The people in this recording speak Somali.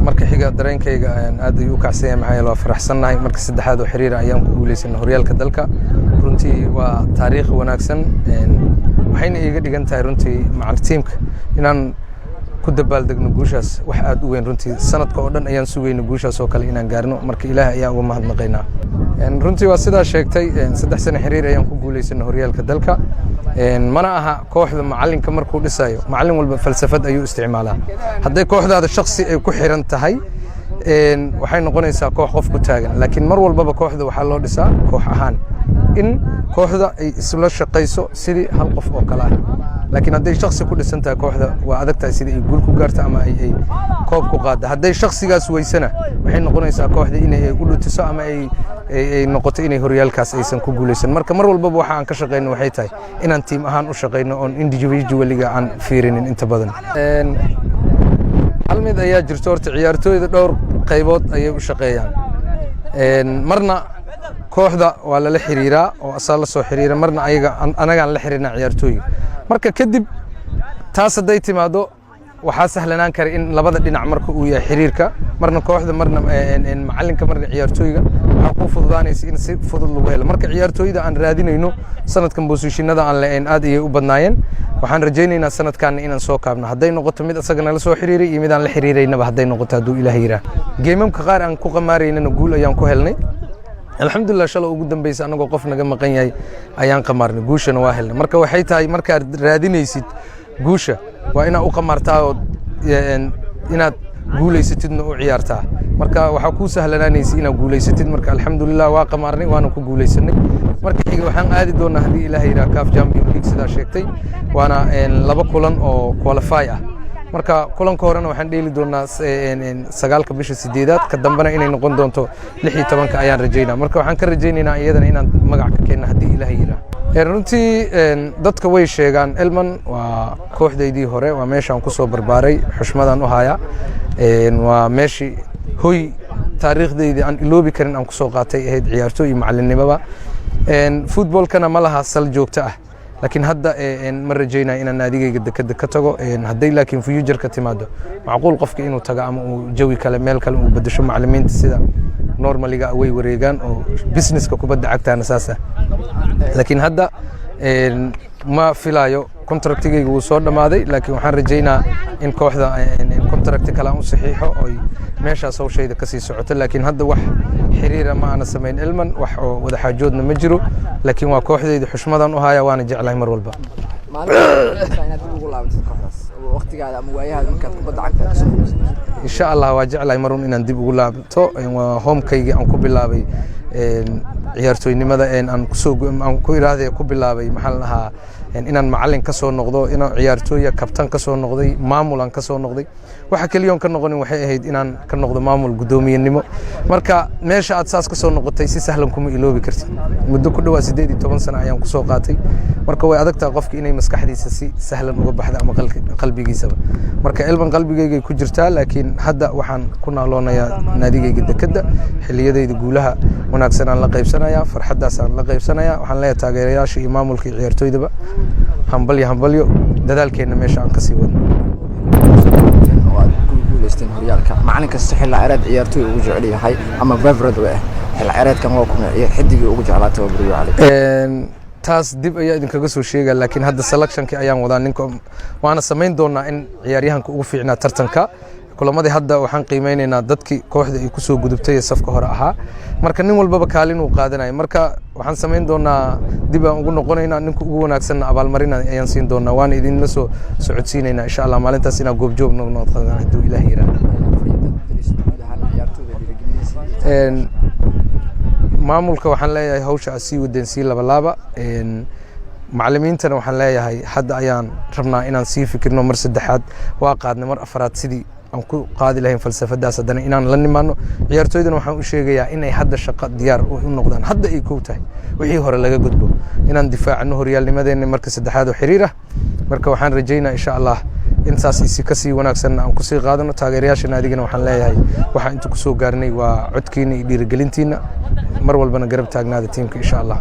marka xiga dareenkayga aad ayuu u kacsan yahay maxaa yeelay waa faraxsannahay marka saddexaad oo xiriir ayaan ku guulaysanay horyaalka dalka runtii waa taariikh wanaagsan waxayna iiga dhigan tahay runtii macal tiimka inaan ku dabaaldegno guushaas wax aad u weyn runtii sanadka oo dhan ayaan sugayno guushaas oo kale inaan gaarno marka ilaahay ayaa uga mahadnaqaynaa runtii waa sidaa sheegtay 3 sano xiriir ayaan ku guulaysanay horyaalka dalka mana aha kooxda macalinka markuu dhisayo macallin walba falsafad ayuu isticmaalaa hadday kooxdaada shakhsi ay ku xiran tahay waxay noqonaysaa koox qof ku taagan laakiin mar walbaba kooxda waxaa loo dhisaa koox ahaan in kooxda ay isla shaqayso sidii hal qof oo kale ah laakiin hadday shakhsi ku dhisan tahay kooxda waa adag tahay sidii ay guul ku gaarto ama ay koob ku qaaddo hadday shakhsigaas weysana waxay noqonaysaa kooxda inay u dhutiso ama ay noqoto inay horyaalkaas aysan ku guulaysan marka mar walbaba waxa aan ka shaqeyno waxay tahay inaan tiim ahaan u shaqeyno oon individualiga aan fiirinin inta badan hal mid ayaa jirto horta ciyaartooyda dhowr qaybood ayay u shaqeeyaan marna kooxda waa lala xiriiraa oo asaa la soo xiriira marna anagaan la xiriirnaa ciyaartooyga marka kadib taas hadday timaado waxaa sahlanaan kara in labada dhinac marka uu yahay xiriirka marna kooxda marna macalinka marna ciyaartooyga waxaa ku fududaanaysa in si fudud lagu helo marka ciyaartooyda aan raadinayno sanadkan boosishinada aan lahayn aad ayay u badnaayeen waxaan rajaynaynaa sanadkaana inaan soo kaabno hadday noqoto mid asaga nala soo xiriiray iyo mid aan la xiriiraynaba hadday noqoto hadduu ilaahay yiraah geemamka qaar aan ku qamaaraynana guul ayaan ku helnay alxamdulilah shalay ugu dambaysa anagoo qof naga maqan yahay ayaan qamaarnay guushana waa helnay marka waxay tahay markaad raadinaysid guusha waa inaad u qamaartaa oo inaad guulaysatidna u ciyaartaa marka waxaa kuu sahlanaanaysa inaad guulaysatid marka alxamdulilah waa qamaarnay waana ku guulaysanay marka xiga waxaan aadi doonaa haddii ilaahay yiraah CAF Champions League sidaa sheegtay waana 2 kulan oo qualify ah marka kulanka horena waxaan dheeli doonaa 9 bisha 8aad ka dambana inay noqon doonto 16 ayaan rajaynaa marka waxaan ka rajaynaynaa iyadana inaan magac ka keenno haddii ilaahay yiraah runtii dadka way sheegaan Elman waa kooxdaydii hore waa meeshaan ku soo barbaaray xushmadan u haya waa meeshii hoy taariikhdeydii aan iloobi karin aan ku soo qaatay ahayd ciyaartooy iyo macalinimaba footballkana ma laha sal joogto ah laakiin hadda ma rajaynaa inaan naadigayga dekada ka tago hadday laakiin future ka timaado macquul qofka inuu tago ama uu jawi kale meel kale uu bedesho macallimiinta sida normaliga way wareegaan oo businesska kubadda cagtaana saasa laakiin hadda ma filayo contractigayga wuu soo dhamaaday laakiin waxaan rajaynaa in kooxda contract kale aan u saxiixo oo meeshaas hawshayda ka sii socoto laakiin hadda wax xiriira ma ana samayn Elman wax oo wada xaajoodna ma jiro laakiin waa kooxdayda xushmadan u haya waana jeclahay mar walba waqtigaada ama waayahaada markaad kubadda cagta ka soo insha Allah waa jeclahay marun inaan dib ugu laabto waa homekayga aan ku bilaabay ciyaartooynimada aan ku iraahday ku bilaabay maxaa la dhahaa inaan macallin ka soo noqdo inaan ciyaartooy kabtan ka soo noqday maamul aan ka soo noqday waxa kaliya ka noqonin waxay ahayd inaan ka noqdo maamul gudoomiyenimo marka meesha aad saas ka soo noqotay si sahlan kuma iloobi kartid muddo ku dhawaad 18 sano ayaan ku soo qaatay marka way adagtaa qofka inay maskaxdiisa si sahlan uga baxdo ama qalbigiisaba marka Elman qalbigayga ku jirtaa laakiin hadda waxaan ku naaloonayaa naadigayga dekada xiliyadayda guulaha wanaagsan aan la qaybsanayaa farxadaas aan la qaybsanayaa waxaan leeyahay taageerayaasha iyo maamulka ciyaartooydaba hambalyo dadaalkeena meesha aan ka sii wadno guulaysteen horyaalka macalinka xilli ciyaareed ciyaartooy ugu jecel yahay ama favorite way xilli ciyaareedkan waa kuma xidigii ugu jeclaatay Bariyo Cali taas dib ayaa idinkaga soo sheegay laakiin hadda selectionkii ayaan wadaa ninka waana sameyn doonaa in ciyaaryahanka ugu fiicnaa tartanka kulamadii hadda waxaan qiimeynaynaa dadkii kooxda ay ku soo gudubtay safka hore ahaa marka nin walbaba kaalin uu qaadanayo marka waxaan sameyn doonaa dib aan ugu noqonaynaa ninka ugu wanaagsan abaalmarin ayaan siin doonaa waan idin la soo socodsiinaynaa insha Allah maalintaas inaan goob joog noqdo hadduu Ilaahay yiraahdo maamulka waxaan leeyahay hawsha sii wadeen sii laaba macallimiintana waxaan leeyahay hadda ayaan rabnaa inaan sii fikirno mar saddexaad waa qaadnay mar afraad sidii aan ku qaadi lahayn falsafadaas haddana inaan la nimaano ciyaartooydana waxaan u sheegayaa inay hadda shaqo diyaar u noqdaan hadda ay kow tahay wixii hore laga gudbo inaan difaacno horyaalnimadeena marka saddexaad oo xiriir ah marka waxaan rajaynaa insha Allah intaas isi ka sii wanaagsan aan ku sii qaadano taageerayaashana adigana waxaan leeyahay waxa inta ku soo gaarnay waa codkiina iyo dhiirigelintiina mar walbana garab taagnaada tiimka insha Allah